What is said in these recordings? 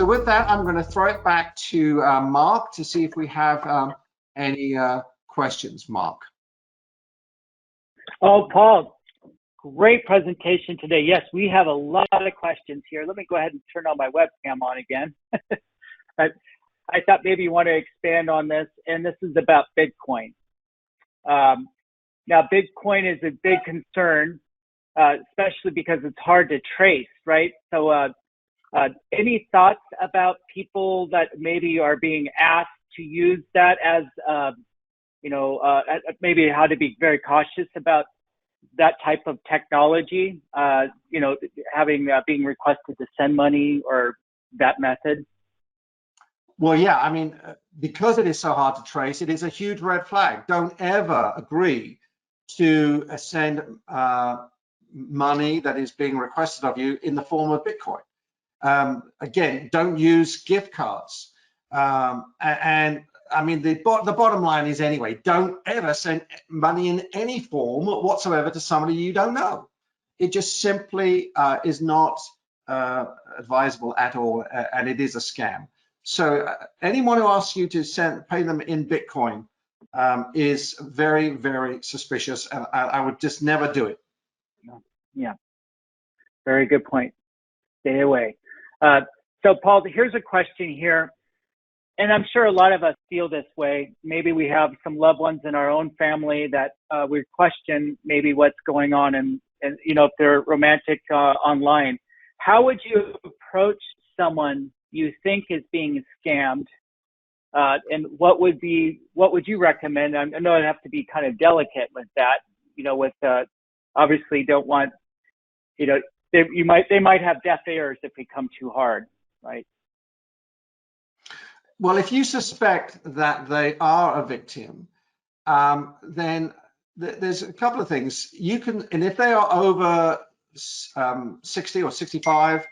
So with that, I'm going to throw it back to Mark to see if we have any questions. Mark. Oh, Paul, great presentation today. Yes, we have a lot of questions here. Let me go ahead and turn on my webcam on again. I thought maybe you want to expand on this, and this is about Bitcoin. Now, Bitcoin is a big concern, especially because it's hard to trace, right? So any thoughts about people that maybe are being asked to use that as, maybe how to be very cautious about that type of technology, being requested to send money or that method? Well, yeah, I mean, because it is so hard to trace, it is a huge red flag. Don't ever agree to send money that is being requested of you in the form of Bitcoin. Again, don't use gift cards. And I mean, the bottom line is anyway, don't ever send money in any form whatsoever to somebody you don't know. It just simply is not advisable at all, and it is a scam. So anyone who asks you to pay them in Bitcoin is very, very suspicious, and I would just never do it. Yeah, very good point. Stay away. So Paul, here's a question here, and I'm sure a lot of us feel this way. Maybe we have some loved ones in our own family that we question maybe what's going on, and if they're romantic online. How would you approach someone you think is being scammed, and what would you recommend? I know I'd have to be kind of delicate with that, obviously don't want, they might have deaf ears if we come too hard, right? Well, if you suspect that they are a victim, then there's a couple of things you can, and if they are over 60 or 65,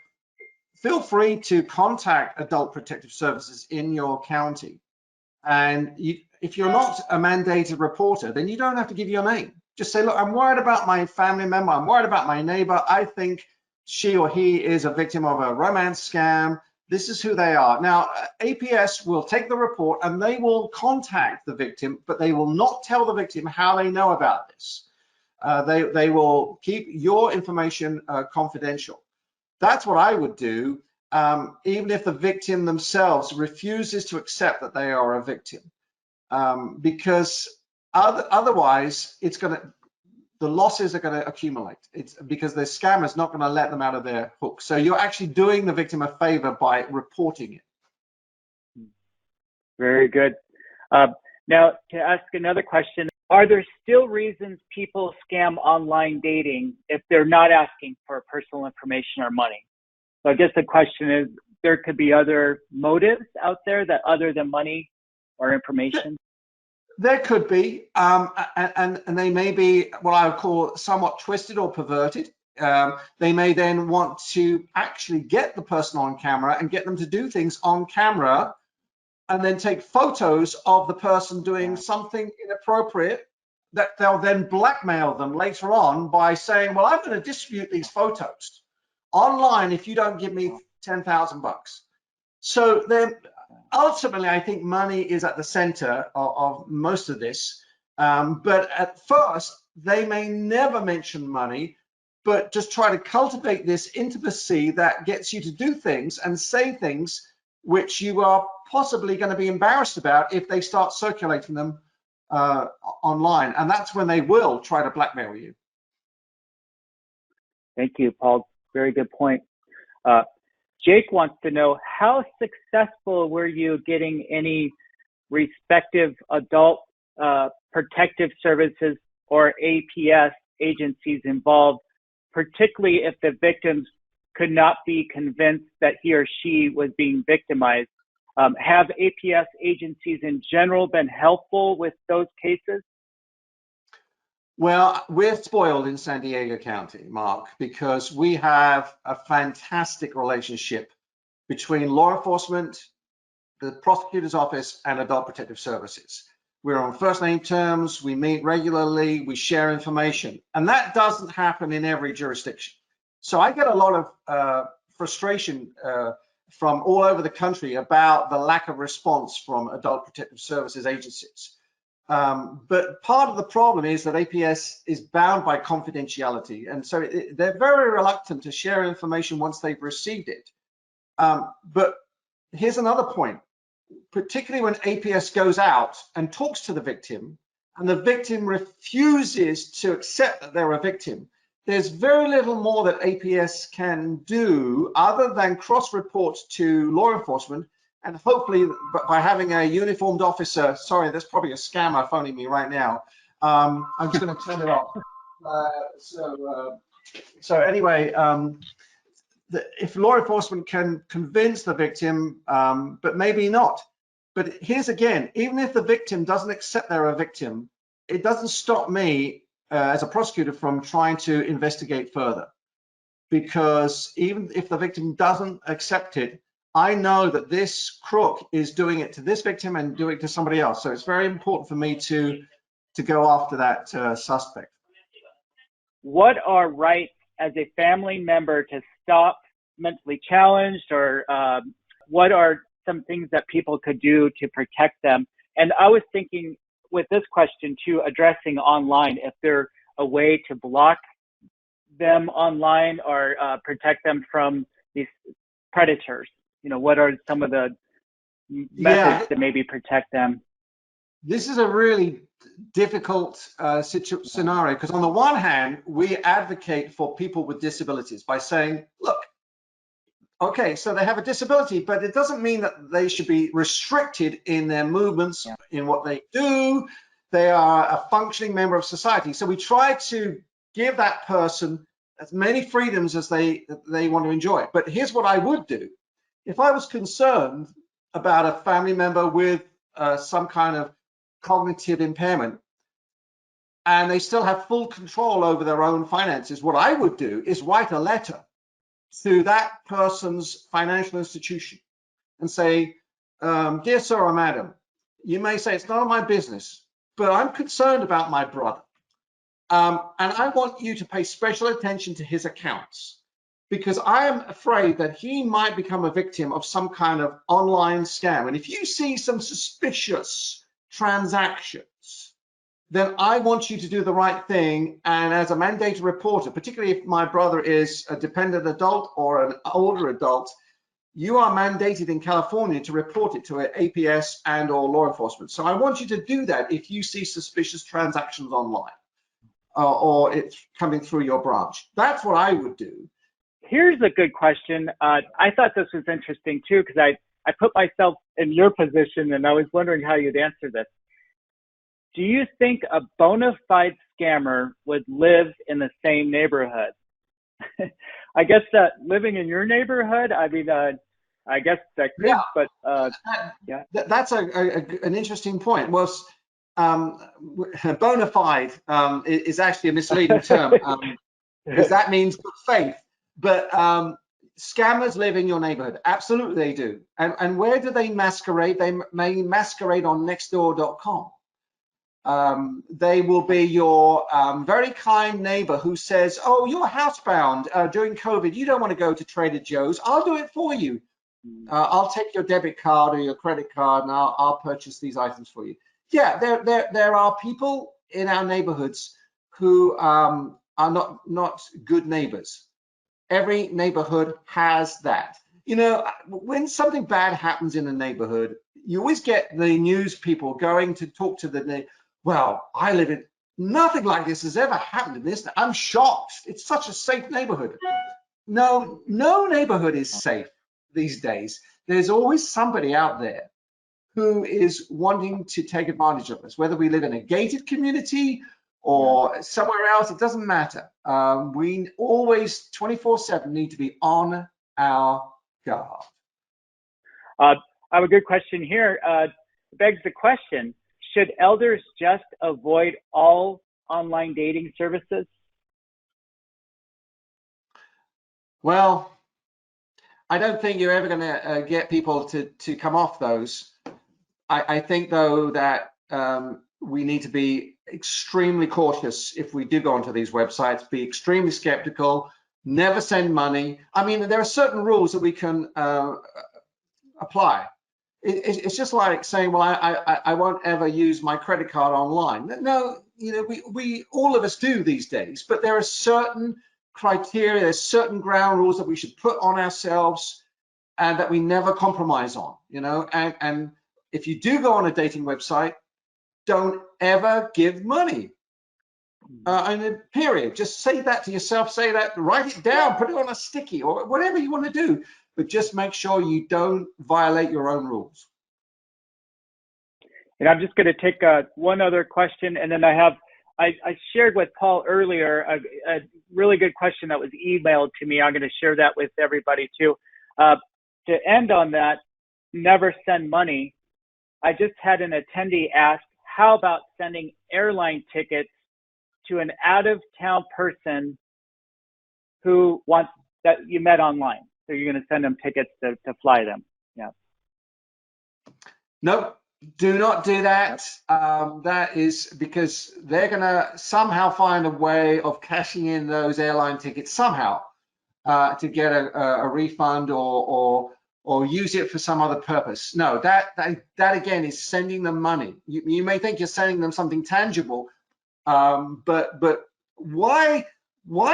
feel free to contact Adult Protective Services in your county. And if you're not a mandated reporter, then you don't have to give your name. Just say, look, I'm worried about my family member. I'm worried about my neighbor. I think she or he is a victim of a romance scam. This is who they are. Now, APS will take the report and they will contact the victim, but they will not tell the victim how they know about this. They will keep your information confidential. That's what I would do, even if the victim themselves refuses to accept that they are a victim, because otherwise the losses are going to accumulate. It's because the scammer's not going to let them out of their hook. So you're actually doing the victim a favor by reporting it. Very good. Now, to ask another question, are there still reasons people scam online dating if they're not asking for personal information or money? So I guess the question is, there could be other motives out there that other than money or information? There could be, and they may be what I would call somewhat twisted or perverted. They may then want to actually get the person on camera and get them to do things on camera, and then take photos of the person doing something inappropriate that they'll then blackmail them later on by saying, well, I'm going to distribute these photos online if you don't give me $10,000. So then ultimately, I think money is at the center of most of this. But at first, they may never mention money, but just try to cultivate this intimacy that gets you to do things and say things which you are possibly going to be embarrassed about if they start circulating them online. And that's when they will try to blackmail you. Thank you, Paul. Very good point. Jake wants to know, how successful were you getting any respective adult protective services or APS agencies involved, particularly if the victims could not be convinced that he or she was being victimized? Have APS agencies in general been helpful with those cases? Well, we're spoiled in San Diego County, Mark, because we have a fantastic relationship between law enforcement, the prosecutor's office, and Adult Protective Services. We're on first name terms, we meet regularly, we share information, and that doesn't happen in every jurisdiction. So I get a lot of frustration from all over the country about the lack of response from Adult Protective Services agencies. But part of the problem is that APS is bound by confidentiality, and so they're very reluctant to share information once they've received it. But here's another point, particularly when APS goes out and talks to the victim, and the victim refuses to accept that they're a victim, there's very little more that APS can do other than cross-report to law enforcement, and hopefully by having a uniformed officer. Sorry, there's probably a scammer phoning me right now. I'm just going to turn it off. So anyway, if law enforcement can convince the victim, but maybe not. But here's again, even if the victim doesn't accept they're a victim, it doesn't stop me as a prosecutor from trying to investigate further. Because even if the victim doesn't accept it, I know that this crook is doing it to this victim and doing it to somebody else. So it's very important for me to go after that suspect. What are rights as a family member to stop mentally challenged, or what are some things that people could do to protect them? And I was thinking with this question too, addressing online, if there's a way to block them online or protect them from these predators. You know, what are some of the methods to maybe protect them? This is a really difficult scenario, because on the one hand, we advocate for people with disabilities by saying, look, okay, so they have a disability, but it doesn't mean that they should be restricted in their movements, in what they do. They are a functioning member of society. So we try to give that person as many freedoms as they want to enjoy. But here's what I would do. If I was concerned about a family member with some kind of cognitive impairment, and they still have full control over their own finances, what I would do is write a letter to that person's financial institution and say, dear sir or madam, you may say it's none of my business, but I'm concerned about my brother. And I want you to pay special attention to his accounts, because I am afraid that he might become a victim of some kind of online scam. And if you see some suspicious transactions, then I want you to do the right thing. And as a mandated reporter, particularly if my brother is a dependent adult or an older adult, you are mandated in California to report it to an APS and or law enforcement. So I want you to do that if you see suspicious transactions online or it's coming through your branch. That's what I would do. Here's a good question. I thought this was interesting too, because I put myself in your position and I was wondering how you'd answer this. Do you think a bona fide scammer would live in the same neighborhood? I guess that living in your neighborhood, I mean, I guess that could, yeah. But yeah. That's an interesting point. Well, bona fide is actually a misleading term, because that means good faith. But scammers live in your neighborhood. Absolutely they do. And where do they masquerade? They may masquerade on nextdoor.com. They will be your very kind neighbor who says, oh, you're housebound during COVID. You don't want to go to Trader Joe's. I'll do it for you. I'll take your debit card or your credit card and I'll purchase these items for you. Yeah, there are people in our neighborhoods who are not good neighbors. Every neighborhood has that. You know, when something bad happens in a neighborhood, you always get the news people going to talk to the neighbor. Well, I live in, nothing like this has ever happened in this. I'm shocked. It's such a safe neighborhood. No neighborhood is safe these days. There's always somebody out there who is wanting to take advantage of us, whether we live in a gated community or somewhere else, it doesn't matter. We always 24/7 need to be on our guard. I have a good question here. Begs the question, should elders just avoid all online dating services? Well, I don't think you're ever going to get people to come off those. I think, though, that we need to be extremely cautious if we do go onto these websites, be extremely skeptical, never send money. I mean, there are certain rules that we can apply. It's just like saying, well, I won't ever use my credit card online. No, you know, we all of us do these days, but there are certain criteria, there's certain ground rules that we should put on ourselves and that we never compromise on, you know. And if you do go on a dating website, don't ever give money. In a period, just say that to yourself, say that, write it down, put it on a sticky or whatever you want to do, but just make sure you don't violate your own rules. And I'm just going to take one other question, and then I shared with Paul earlier a really good question that was emailed to me. I'm going to share that with everybody too. To end on that, never send money. I just had an attendee ask, how about sending airline tickets to an out-of-town person who wants that you met online? So you're going to send them tickets to fly them. Yeah. Nope, do not do that. That is because they're going to somehow find a way of cashing in those airline tickets somehow to get a refund or use it for some other purpose. No, that again is sending them money. You may think you're sending them something tangible, but why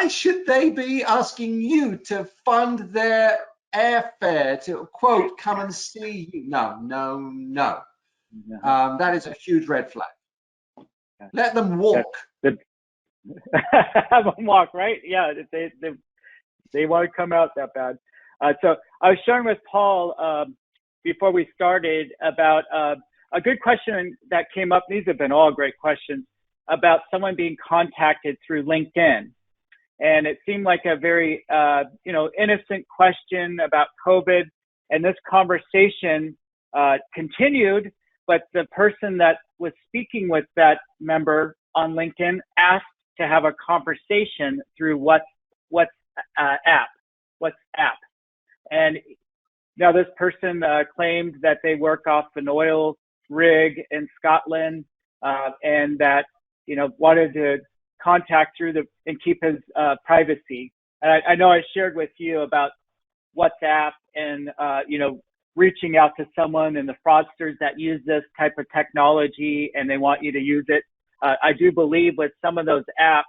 should they be asking you to fund their airfare to, quote, come and see you? No. That is a huge red flag. Let them walk. Have them walk, right? Yeah, they want to come out that bad. So I was sharing with Paul before we started about a good question that came up. These have been all great questions about someone being contacted through LinkedIn. And it seemed like a very, innocent question about COVID. And this conversation continued, but the person that was speaking with that member on LinkedIn asked to have a conversation through WhatsApp. And now this person claimed that they work off an oil rig in Scotland and that, wanted to contact through and keep his privacy. And I know I shared with you about WhatsApp and, reaching out to someone and the fraudsters that use this type of technology and they want you to use it. I do believe with some of those apps,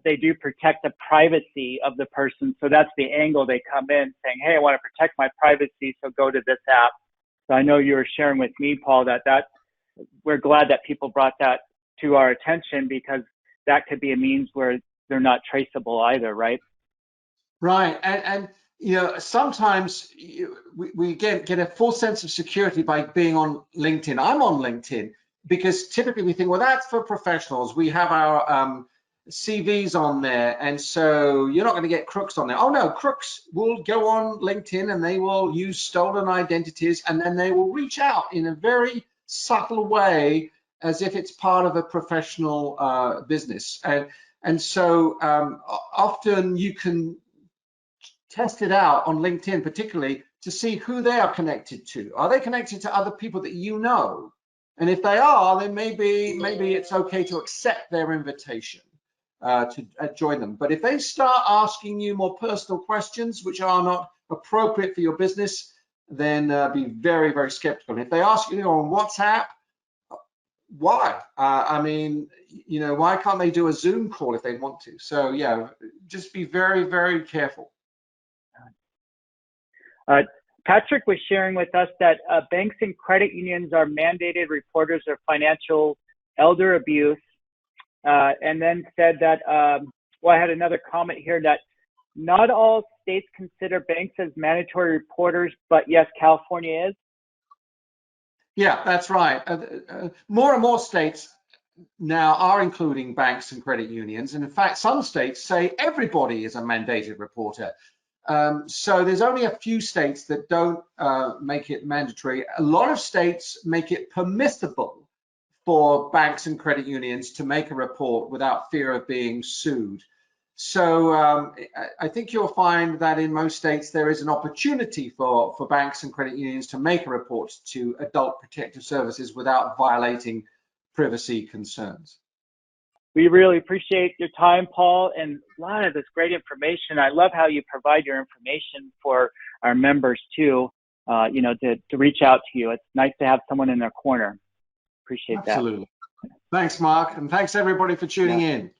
they do protect the privacy of the person. So that's the angle they come in saying, hey, I want to protect my privacy, so go to this app. So I know you were sharing with me, Paul, that we're glad that people brought that to our attention because that could be a means where they're not traceable either, right? Right, and sometimes we get a full sense of security by being on LinkedIn. I'm on LinkedIn because typically we think, well, that's for professionals. We have our CVs on there, and so you're not going to get crooks on there. Oh no, crooks will go on LinkedIn and they will use stolen identities, and then they will reach out in a very subtle way as if it's part of a professional business. And so often you can test it out on LinkedIn, particularly to see who they are connected to. Are they connected to other people that you know? And if they are, then maybe it's okay to accept their invitation to join them. But if they start asking you more personal questions, which are not appropriate for your business, then be very, very skeptical. And if they ask you on WhatsApp, why? Why can't they do a Zoom call if they want to? So yeah, just be very, very careful. Patrick was sharing with us that banks and credit unions are mandated reporters of financial elder abuse, and then said that, I had another comment here that not all states consider banks as mandatory reporters, but yes, California is. Yeah, that's right. More and more states now are including banks and credit unions. And in fact, some states say everybody is a mandated reporter. So there's only a few states that don't make it mandatory. A lot of states make it permissible for banks and credit unions to make a report without fear of being sued. So I think you'll find that in most states there is an opportunity for banks and credit unions to make a report to adult protective services without violating privacy concerns. We really appreciate your time, Paul, and a lot of this great information. I love how you provide your information for our members too, you know, to reach out to you. It's nice to have someone in their corner. Appreciate that. Absolutely. Thanks, Mark, and thanks everybody for tuning in.